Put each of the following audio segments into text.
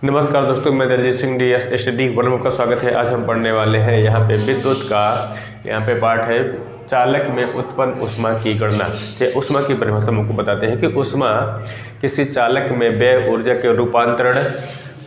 नमस्कार दोस्तों, मैं Daljeet Singh DS study one का स्वागत है। आज हम पढ़ने वाले हैं यहाँ पे विद्युत का यहाँ पे पार्ट है चालक में उत्पन्न ऊष्मा की गणना। ठीक, ऊष्मा की परिभाषा हमको बताते हैं कि ऊष्मा किसी चालक में व्यय ऊर्जा के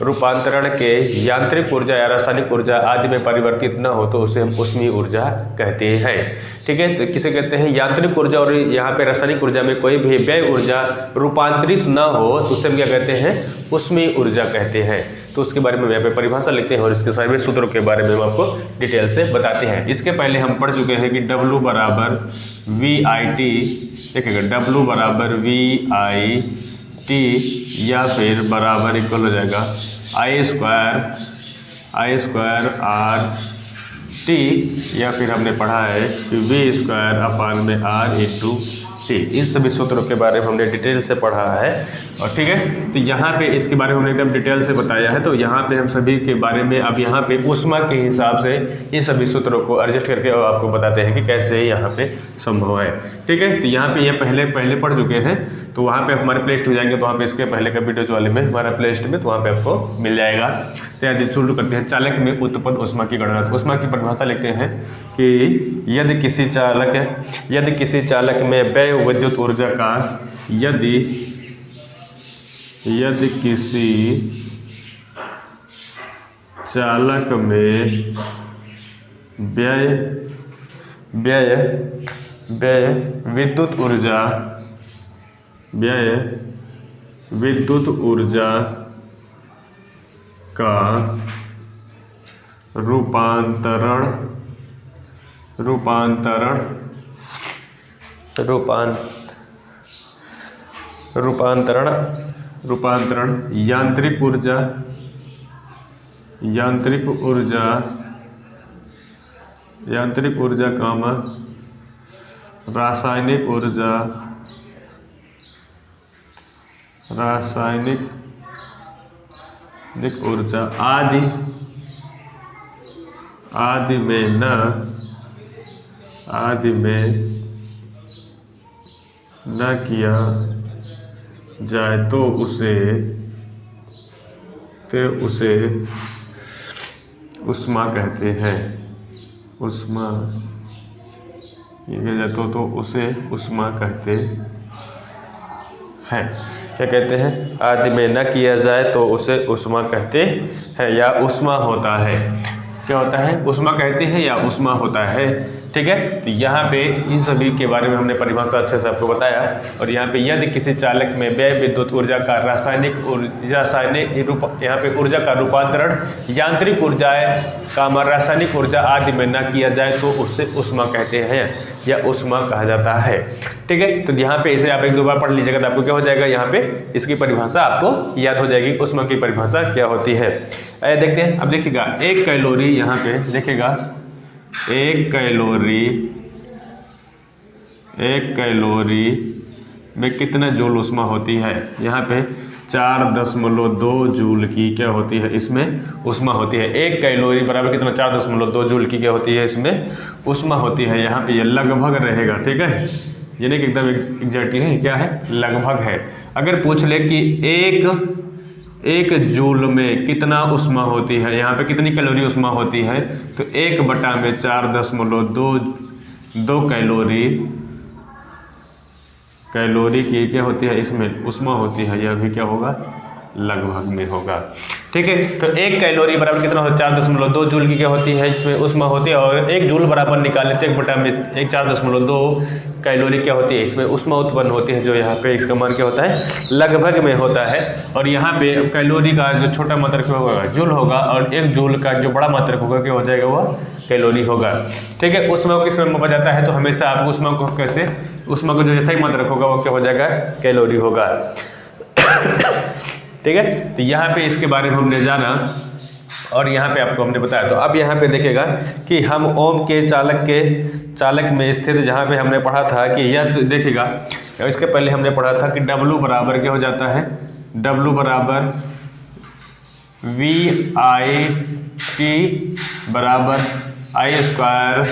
रूपांतरण के यांत्रिक ऊर्जा या रासायनिक ऊर्जा आदि में परिवर्तित न हो तो उसे हम ऊष्मीय ऊर्जा कहते हैं। ठीक है, तो किसे कहते हैं? यांत्रिक ऊर्जा और यहाँ पे रासायनिक ऊर्जा में कोई भी व्यय ऊर्जा रूपांतरित न हो तो उसे हम क्या कहते हैं? ऊष्मीय ऊर्जा कहते हैं। तो उसके बारे में यहाँ पे परिभाषा लिखते हैं और इसके सारे सूत्रों के बारे में हम आपको डिटेल से बताते हैं। इसके पहले हम पढ़ चुके हैं कि W बराबर VIT, देखिएगा W बराबर VIT या फिर बराबर इक्वल हो जाएगा I स्क्वायर RT या फिर हमने पढ़ा है कि V स्क्वायर अपान में R इंटू T। इन सभी सूत्रों के बारे में हमने डिटेल से पढ़ा है। और ठीक है, तो यहाँ पे इसके बारे में हमने एकदम डिटेल से बताया है। तो यहाँ पे हम सभी के बारे में अब यहाँ पे ऊष्मा के हिसाब से इन सभी सूत्रों को एडजस्ट करके आपको बताते हैं कि कैसे यहाँ पे संभव है। ठीक है, तो यहाँ पे ये पहले पढ़ चुके हैं, तो वहाँ पे हमारे प्ले लिस्ट में जाएंगे तो वहाँ पे इसके पहले का वीडियोज वाले में हमारा प्ले लिस्ट में, तो वहाँ पे आपको मिल जाएगा। तो यहाँ शुरू करते हैं चालक में उत्पन्न ऊष्मा की गणना। तो ऊष्मा की परिभाषा लिखते हैं कि यदि किसी चालक में व्यय विद्युत ऊर्जा का यदि किसी चालक में व्यय विद्युत ऊर्जा का रूपांतरण यांत्रिक ऊर्जा कामा रासायनिक ऊर्जा आदि में न किया जाए तो उसे ऊष्मा कहते हैं। तो उसे ऊष्मा कहते हैं। क्या कहते हैं? आदि में न किया जाए तो उसे ऊष्मा कहते हैं या ऊष्मा होता है। क्या होता है? ऊष्मा कहते हैं या ऊष्मा होता है। ठीक है, तो यहाँ पे इन सभी के बारे में हमने परिभाषा अच्छे से आपको बताया। और यहाँ पे यदि किसी चालक में व्यय विद्युत ऊर्जा का यहाँ पे ऊर्जा का रूपांतरण यांत्रिक ऊर्जा का रासायनिक ऊर्जा आदि में न किया जाए तो उसे ऊष्मा कहते हैं या ऊष्मा कहा जाता है। ठीक है, तो यहाँ पे इसे आप एक दो बार पढ़ लीजिएगा तो आपको क्या हो जाएगा, यहाँ पे इसकी परिभाषा आपको याद हो जाएगी, ऊष्मा की परिभाषा क्या होती है। देखते हैं, अब देखिएगा एक कैलोरी, यहाँ पे देखिएगा एक कैलोरी में कितना जूल ऊष्मा होती है। यहाँ पे 4.2 जूल की क्या होती है, इसमें ऊष्मा होती है। एक कैलोरी बराबर कितना? 4.2 जूल की क्या होती है, इसमें ऊष्मा होती है। यहाँ पे ये लगभग रहेगा। ठीक है, यानी कि एकदम एग्जैक्टली है, क्या है? लगभग है। अगर पूछ ले कि एक जूल में कितना ऊष्मा होती है, यहाँ पे कितनी कैलोरी ऊष्मा होती है, तो 1/4.2 कैलोरी की क्या होती है, इसमें ऊष्मा होती है। यह भी क्या होगा? लगभग में होगा। ठीक है, तो एक कैलोरी बराबर कितना होता है? 4.2 जूल की क्या होती है, इसमें ऊष्मा होती है। और एक जूल बराबर निकालें तो 4.2 कैलोरी क्या होती है, इसमें ऊष्मा उत्पन्न होती है, जो यहाँ पे इसका मान क्या होता है? लगभग में होता है। और यहाँ पे कैलोरी का जो छोटा मात्रक होगा जूल होगा, और एक जूल का जो बड़ा मात्रक होगा क्या हो जाएगा, वह कैलोरी होगा। ठीक है, ऊष्मा को किस में मापा जाता है, तो हमेशा आप ऊष्मा को जो यथार्थ मात्रक होगा वो क्या हो जाएगा? कैलोरी होगा। ठीक है, तो यहाँ पे इसके बारे में हमने जाना और यहाँ पे आपको हमने बताया। तो अब यहाँ पे देखिएगा कि हम ओम के चालक में स्थित, जहाँ पे हमने पढ़ा था कि यह देखिएगा, इसके पहले हमने पढ़ा था कि W बराबर क्या हो जाता है? W बराबर VIT बराबर I स्क्वायर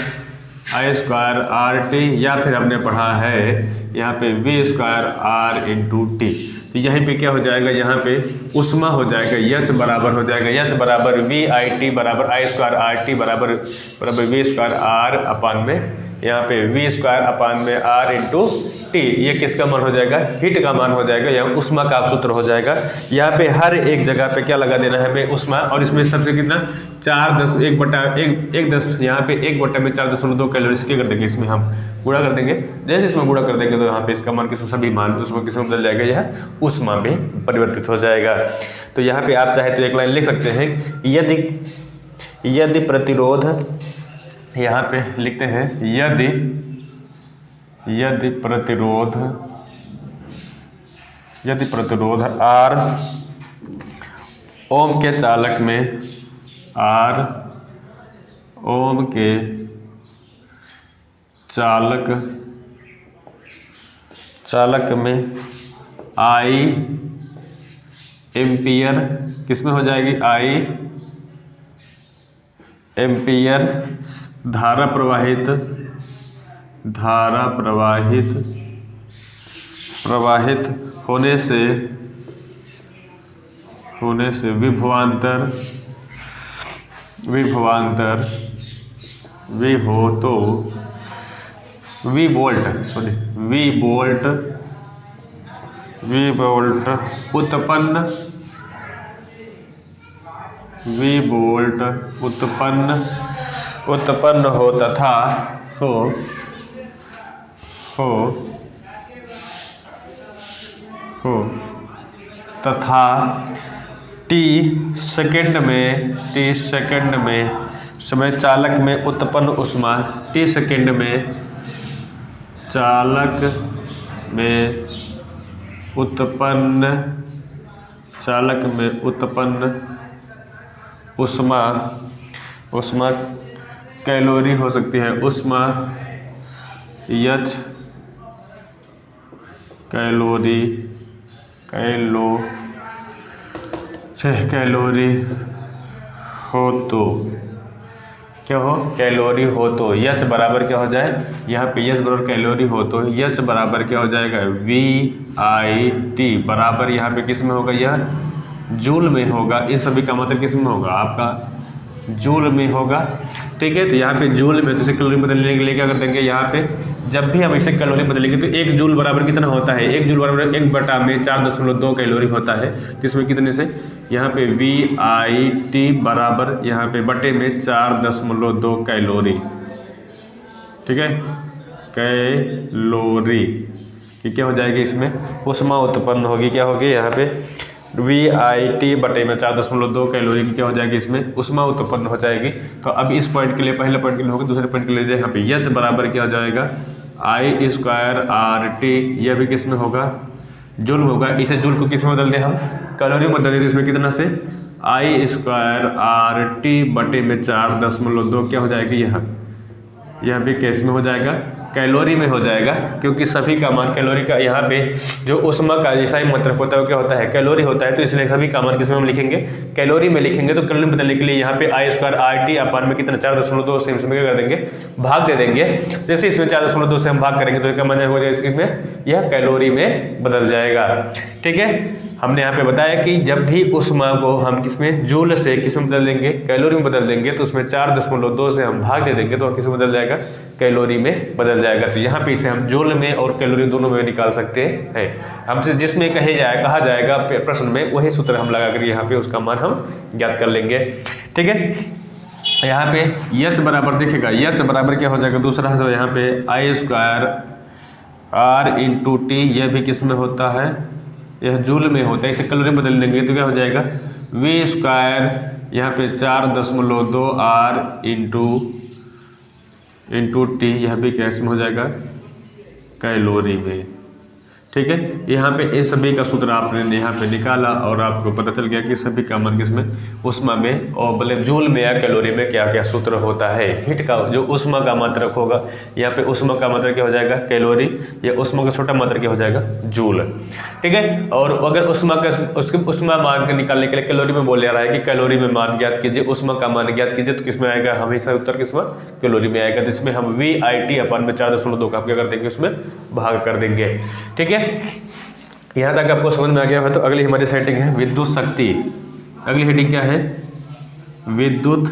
RT, या फिर हमने पढ़ा है यहाँ पे V square R into T। तो यहीं पे क्या हो जाएगा, यहाँ पे उष्मा हो जाएगा, यच बराबर हो जाएगा, यच बराबर VIT बराबर I²RT बराबर V² R अपान में यहाँ पे V² अपान में R इंटू टी। ये किसका मान हो जाएगा, हीट का मान हो जाएगा, यहाँ उष्मा का सूत्र हो जाएगा। यहाँ पे हर एक जगह पे क्या लगा देना है हमें, उष्मा। और इसमें सबसे कितना 4 यहाँ पे 1 में 4.2 कैलोरी क्या कर देंगे, इसमें हम गुणा कर देंगे। जैसे इसमें गुणा कर देंगे तो यहाँ पे इसका मान किसमें, सभी मान उसमें किसमें बदल जाएगा, यह उष्मा में परिवर्तित हो जाएगा। तो यहाँ पे आप चाहे तो एक लाइन लिख सकते हैं, यदि प्रतिरोध, यहाँ पे लिखते हैं यदि प्रतिरोध R ओम के चालक में चालक में I एम्पियर किसमें हो जाएगी, I एम्पियर धारा प्रवाहित होने से विभवांतर V वोल्ट उत्पन्न हो तथा T सेकंड में समय चालक में उत्पन्न उष्मा, T सेकंड में चालक में उत्पन्न उष्मा कैलोरी हो सकती है, उष्मा यच कैलोरी हो तो क्या हो, कैलोरी हो तो यच बराबर क्या हो जाए, यहाँ पे यच बराबर कैलोरी हो तो यच बराबर क्या हो जाएगा, VIT बराबर यहाँ पे किस में होगा, यह जूल में होगा। इन सभी का मतलब किस में होगा, आपका जूल में होगा। ठीक है, तो यहाँ पे जूल में, तो इसे कैलोरी बदलने के लिए क्या कर देंगे, यहाँ पे जब भी हम इसे कैलोरी बदलेंगे तो 1 जूल बराबर कितना होता है, 1 जूल बराबर 1/4.2 कैलोरी होता है। जिसमें कितने से, यहाँ पे VIT बराबर यहाँ पे बटे में 4.2 कैलोरी। ठीक है, कैलोरी कि क्या हो जाएगी, इसमें उष्मा उत्पन्न होगी, क्या होगी यहाँ पे VIT बटे में 4.2 कैलोरी की क्या हो जाएगी, इसमें उष्मा उत्पन्न हो जाएगी। तो अब इस पॉइंट के लिए, पहले पॉइंट के लिए होगा, दूसरे पॉइंट के लिए यहाँ पे यच बराबर क्या हो जाएगा, I²RT। यह भी किस में होगा, जूल में होगा। इसे जूल को किस में बदल दें हम, कैलोरी में बदल दें। इसमें कितना से I²RT बटे में 4.2 क्या हो जाएगी, यह भी केस में हो जाएगा, कैलोरी में हो जाएगा, क्योंकि सभी का मान कैलोरी का, यहाँ पे जो उष्मा का जैसा ही मात्रक होता है वो क्या होता है, कैलोरी होता है। तो इसलिए सभी का मान किसमें हम लिखेंगे, कैलोरी में लिखेंगे। तो कैलोरी बदलने के लिए यहाँ पे I²RT अपान में कितना 4.2 से इसमें क्या कर देंगे, भाग दे देंगे। जैसे इसमें 4.2 से हम भाग करेंगे तो क्या मान हो जाएगा, इसमें यह कैलोरी में बदल जाएगा। ठीक है, हमने यहाँ पे बताया कि जब भी उष्मा को हम किसमें, जूल से किसमें बदल देंगे, कैलोरी में बदल देंगे, तो उसमें 4.2 से हम भाग दे देंगे तो किसमें बदल जाएगा, कैलोरी में बदल जाएगा। तो यहाँ पे इसे हम जूल में और कैलोरी दोनों में निकाल सकते हैं। हमसे जिसमें कहा जाएगा प्रश्न में, वही सूत्र हम लगा कर यहाँ पे उसका मान हम ज्ञात कर लेंगे। ठीक है, यहाँ पे यच बराबर देखिएगा, यच बराबर क्या हो जाएगा, दूसरा तो यहाँ पे I²R इंटू टी, यह भी किस में होता है, यह जूल में होता है। इसे कैलोरी में बदल देंगे तो क्या हो जाएगा, V² यहाँ पे 4.2 R इंटू टी, यह भी कैसे में हो जाएगा, कैलोरी में। ठीक है, यहाँ पे इन सभी का सूत्र आपने यहाँ पे निकाला और आपको पता चल गया कि सभी का मान किसमें, उष्मा में, और मतलब जूल में या कैलोरी में क्या क्या सूत्र होता है। हीट का जो उष्मा का मात्रक होगा, यहाँ पे उष्मा का मात्रक क्या हो जाएगा, कैलोरी, या उष्मा का छोटा मात्रक क्या हो जाएगा, जूल। ठीक है, और अगर उष्मा मान निकालने के लिए कैलोरी में बोल रहा है कि कैलोरी में मान ज्ञात कीजिए, उष्मा का मान ज्ञात कीजिए, तो किसमें आएगा, हमेशा उत्तर किसमें, कैलोरी में आएगा। तो इसमें हम VIT अपान में 4.2 का क्या कर देंगे, उसमें भाग कर देंगे। ठीक है, यहाँ तक आपको समझ में आ गया है तो अगली हमारी सेटिंग है विद्युत शक्ति। अगली हेडिंग क्या है? विद्युत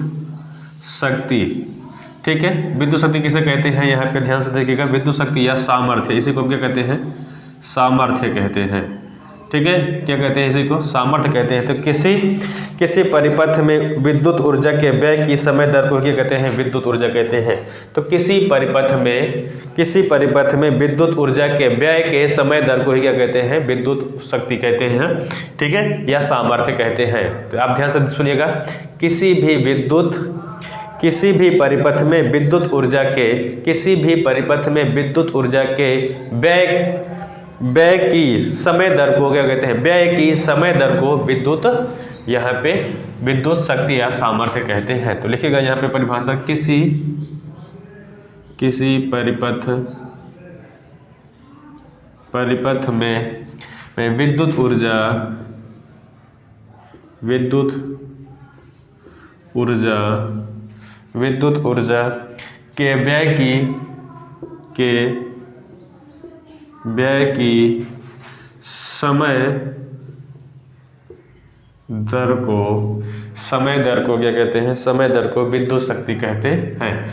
शक्ति। ठीक है, विद्युत शक्ति किसे कहते हैं? यहाँ पे ध्यान से देखिएगा, विद्युत शक्ति या सामर्थ्य, इसी को हम क्या कहते हैं? सामर्थ्य कहते हैं। ठीक है, क्या कहते हैं? इसी को सामर्थ्य कहते हैं। तो किसी परिपथ में विद्युत ऊर्जा के व्यय की समय दर को क्या कहते हैं? विद्युत ऊर्जा कहते हैं। तो किसी परिपथ में विद्युत ऊर्जा के व्यय के समय दर को ही क्या कहते हैं? विद्युत शक्ति कहते हैं। ठीक है, या सामर्थ्य कहते हैं। तो आप ध्यान से सुनिएगा, किसी भी परिपथ में विद्युत ऊर्जा के व्यय की समय दर को क्या कहते हैं? व्यय की समय दर को विद्युत, यहाँ पे विद्युत शक्ति या सामर्थ्य कहते हैं। तो लिखिएगा यहाँ पे परिभाषा, किसी परिपथ में विद्युत ऊर्जा के व्यय की समय दर को क्या कहते हैं? समय दर को विद्युत शक्ति कहते हैं।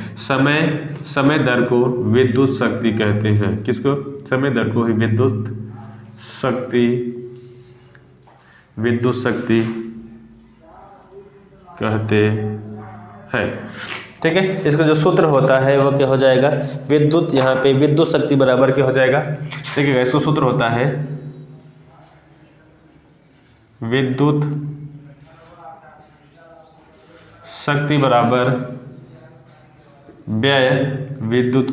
समय दर को विद्युत शक्ति कहते हैं। किसको? समय दर को ही विद्युत शक्ति कहते हैं। ठीक है, इसका जो सूत्र होता है वो क्या हो जाएगा? विद्युत, यहाँ पे विद्युत शक्ति बराबर क्या हो जाएगा? देखिएगा, इसका सूत्र होता है विद्युत शक्ति बराबर व्यय विद्युत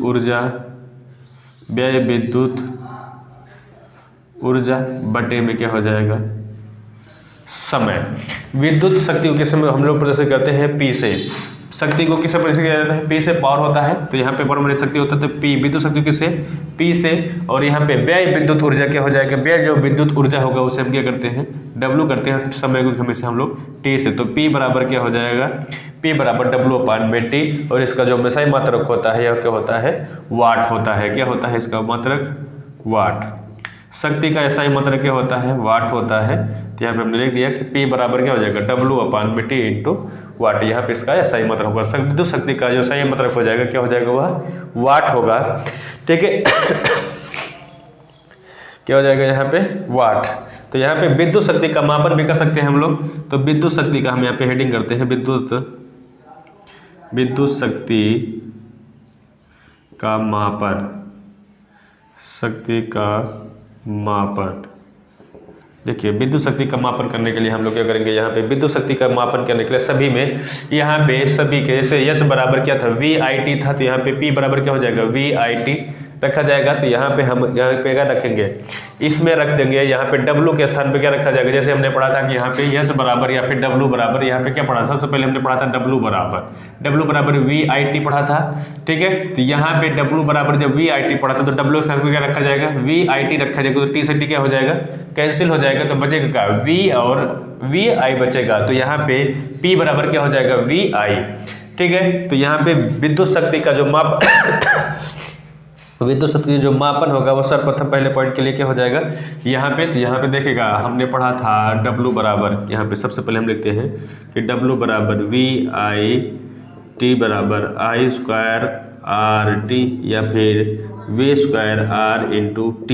ऊर्जा बटे में क्या हो जाएगा? समय। विद्युत शक्ति को किस समय हम लोग प्रदर्शित करते हैं? P से। शक्ति को किससे प्रदर्शित किया जाता है? P से। पावर होता है तो यहाँ पे परमाणु शक्ति होता है तो P। विद्युत शक्ति किससे? P से। और यहाँ पे व्यय विद्युत ऊर्जा क्या हो जाएगा? व्यय जो विद्युत ऊर्जा होगा उसे हम क्या करते हैं? W करते हैं। समय को हमेशा हम लोग T से। तो P बराबर क्या हो जाएगा? P बराबर W/T। और इसका जो हमेशा ही मात्रक होता है यह क्या होता है? वाट होता है। क्या होता है इसका मात्रक? वाट। शक्ति का ऐसा ही मात्रक क्या होता है? वाट होता है। तो यहाँ पे हमने लिख दिया कि P बराबर क्या हो जाएगा? W/T इंटू वाट। यहाँ पे इसका ऐसा ही मात्रक होगा। विद्युत शक्ति का जो सही मात्रक हो जाएगा क्या हो जाएगा? वह वाट होगा। ठीक है, क्या हो जाएगा यहाँ पे? वाट। तो यहाँ पे विद्युत शक्ति का मापन भी कर सकते हैं हम लोग। तो विद्युत शक्ति का हम यहाँ पे हेडिंग करते हैं विद्युत शक्ति का मापन। देखिए, विद्युत शक्ति का मापन करने के लिए हम लोग क्या करेंगे? यहाँ पे विद्युत शक्ति का मापन करने के लिए सभी में, यहाँ पे सभी के, जैसे यस बराबर क्या था? VIT था। तो यहाँ पे P बराबर क्या हो जाएगा? VIT रखा जाएगा। तो यहाँ पे हम यहाँ पे क्या रखेंगे? इसमें रख देंगे। यहाँ पे W के स्थान पे क्या रखा जाएगा? जैसे हमने पढ़ा था कि यहाँ पे यस बराबर या फिर W बराबर, यहाँ पे क्या पढ़ा? सबसे पहले हमने पढ़ा था W बराबर VIT पढ़ा था। ठीक है, तो यहाँ पे W बराबर जब VIT पढ़ा था तो W के स्थान पे क्या रखा जाएगा? VIT रखा जाएगा। तो T से T क्या हो जाएगा? कैंसिल हो जाएगा। तो बचेगा क्या? V और VI बचेगा। तो यहाँ पे P बराबर क्या हो जाएगा? VI। ठीक है, तो यहाँ पे विद्युत शक्ति का जो मापन होगा वो सर्वप्रथम पहले पॉइंट के लिए क्या हो जाएगा? यहाँ पे, तो यहाँ पे देखिएगा हमने पढ़ा था W बराबर, यहाँ पे सबसे पहले हम लिखते हैं कि W बराबर VIT बराबर I² RT या फिर V² R इंटू T।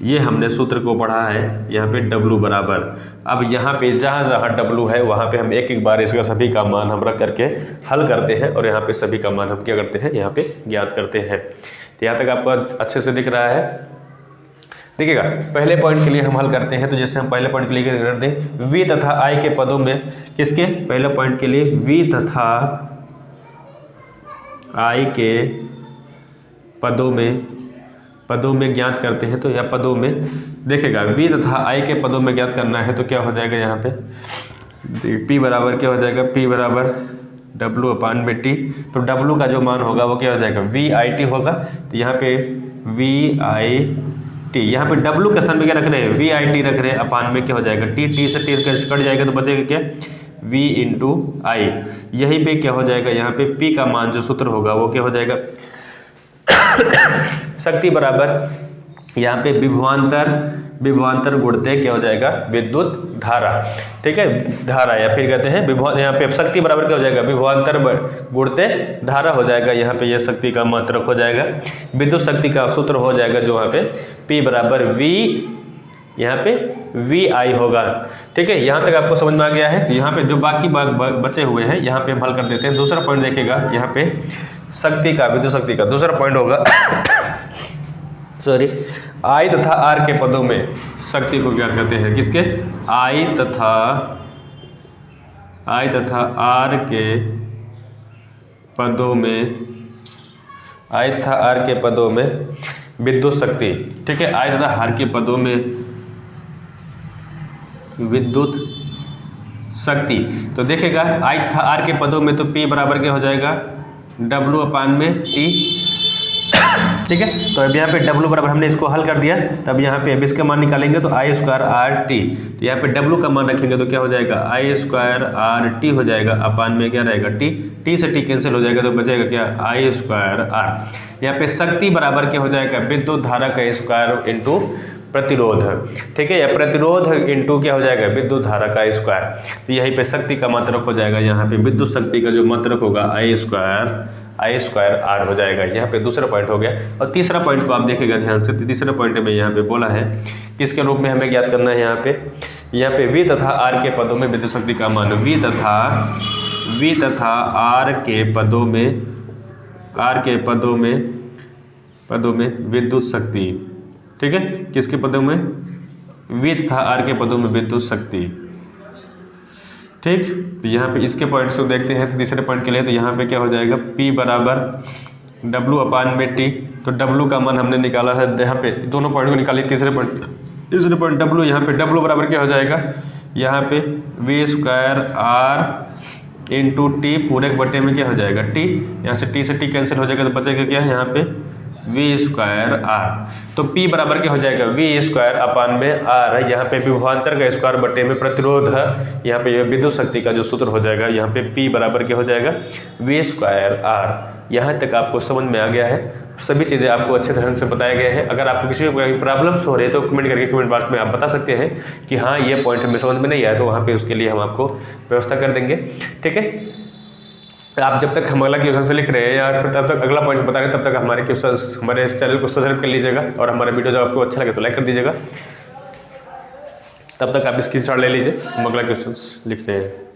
ये हमने सूत्र को पढ़ा है यहाँ पे W बराबर। अब यहाँ पे जहाँ W है वहाँ पे हम एक एक बार इसका सभी का मान हम रख करके हल करते हैं और यहाँ पे सभी का मान हम क्या करते हैं? यहाँ पे ज्ञात करते हैं। तो यहाँ तक आपको अच्छे से दिख रहा है। देखिएगा, पहले पॉइंट के लिए हम हल करते हैं। तो जैसे हम पहले पॉइंट के लिए कर दें, V तथा I के पदों में, किसके? पहले पॉइंट के लिए V तथा I के पदों में ज्ञात करते हैं। तो या पदों में देखिएगा, V तथा I के पदों में ज्ञात करना है तो क्या हो जाएगा? यहाँ पे P बराबर क्या हो जाएगा? P बराबर W/T। तो W का जो मान होगा वो क्या हो जाएगा? VIT होगा। तो यहाँ पे VIT, यहाँ पे W के स्थान पे क्या रख रहे हैं? VIT रख रहे हैं। अपान में क्या हो जाएगा? T से T कट जाएगा तो बचेगा क्या? V into I। यहीं पे क्या हो जाएगा? यहाँ पे P का मान जो सूत्र होगा वो क्या हो जाएगा? शक्ति बराबर यहाँ पे विभवांतर विभवांतर गुणते क्या हो जाएगा, विद्युत धारा। ठीक है, धारा या फिर कहते हैं विभव, यहाँ पे शक्ति बराबर क्या हो जाएगा, विभवांतर गुणते धारा हो जाएगा। यहाँ पे ये शक्ति का मात्रक हो जाएगा। विद्युत शक्ति का सूत्र हो जाएगा जो वहाँ पे P बराबर V, यहाँ पे VI होगा। ठीक है, यहाँ तक आपको समझ में आ गया है। तो यहाँ पे जो बाकी बचे हुए हैं यहाँ पे हम हल कर देते हैं। दूसरा पॉइंट देखिएगा, यहाँ पे शक्ति का, विद्युत शक्ति का दूसरा पॉइंट होगा सॉरी, I तथा R के पदों में शक्ति को क्या कहते हैं, किसके, I तथा R के पदों में, I तथा R के पदों में विद्युत शक्ति। ठीक है, I तथा R के पदों में विद्युत शक्ति। तो देखिएगा I तथा R के पदों में तो P बराबर क्या हो जाएगा, W अपान में T। ठीक है, तो अब यहाँ पे W बराबर हमने इसको हल कर दिया, तब यहाँ पे अब इसका मान निकालेंगे तो I स्क्वायर RT। तो यहाँ पे W का मान रखेंगे तो क्या हो जाएगा, I स्क्वायर RT हो जाएगा, अपान में क्या रहेगा T से T कैंसिल हो जाएगा तो बचेगा क्या, I स्क्वायर R। यहाँ पे शक्ति बराबर क्या हो जाएगा, विद्युत धारा का स्क्वायर इंटू प्रतिरोध। ठीक है, या प्रतिरोध इंटू क्या हो जाएगा, विद्युत धारा का स्क्वायर। तो यहीं पे शक्ति का मात्रक हो जाएगा, यहाँ पे विद्युत शक्ति का जो मात्रक होगा I स्क्वायर R हो जाएगा। यहाँ पे दूसरा पॉइंट हो गया। और तीसरा पॉइंट को आप देखिएगा ध्यान से, तीसरे पॉइंट में यहाँ पे बोला है किसके रूप में हमें ज्ञात करना है, यहाँ पे V तथा R के पदों में विद्युत शक्ति का मान, V तथा R के पदों में विद्युत शक्ति। ठीक है, किसके पदों में, V तथा R के पदों में विद्युत शक्ति। ठीक, तो यहाँ पे इसके पॉइंट्स को देखते हैं। तो तीसरे पॉइंट के लिए तो यहाँ पे क्या हो जाएगा, P बराबर W अपान में T। तो W का मान हमने निकाला है, यहाँ पे दोनों पॉइंट को निकाली। तीसरे पॉइंट W, यहाँ पे W बराबर क्या हो जाएगा, यहाँ पे V square R into T पूरे बटे में क्या हो जाएगा T। यहाँ से T कैंसिल हो जाएगा तो बचेगा क्या, यहाँ पे V स्क्वायर R। तो P बराबर क्या हो जाएगा, V स्क्वायर अपान में R। यहाँ पे विभवांतर का स्क्वायर बटे में प्रतिरोध है, यहाँ पे विद्युत शक्ति का जो सूत्र हो जाएगा, यहाँ पे P बराबर क्या हो जाएगा, V स्क्वायर R। यहाँ तक आपको समझ में आ गया है, सभी चीज़ें आपको अच्छे तरह से बताए गए हैं। अगर आपको किसी भी प्रॉब्लम्स हो रहे हैं तो कमेंट करके कमेंट बॉक्स में आप बता सकते हैं कि हाँ ये पॉइंट हमें समझ में नहीं आया, तो वहाँ पे उसके लिए हम आपको व्यवस्था कर देंगे। ठीक है, आप जब तक हम अगला क्वेश्चन से लिख रहे हैं या तब तक अगला पॉइंट बता रहे हैं, तब तक हमारे क्वेश्चन, हमारे इस चैनल को सब्सक्राइब कर लीजिएगा और हमारा वीडियो जब आपको अच्छा लगे तो लाइक कर दीजिएगा। तब तक आप स्क्रीनशॉट ले लीजिए, हम अगला क्वेश्चन लिख रहे हैं।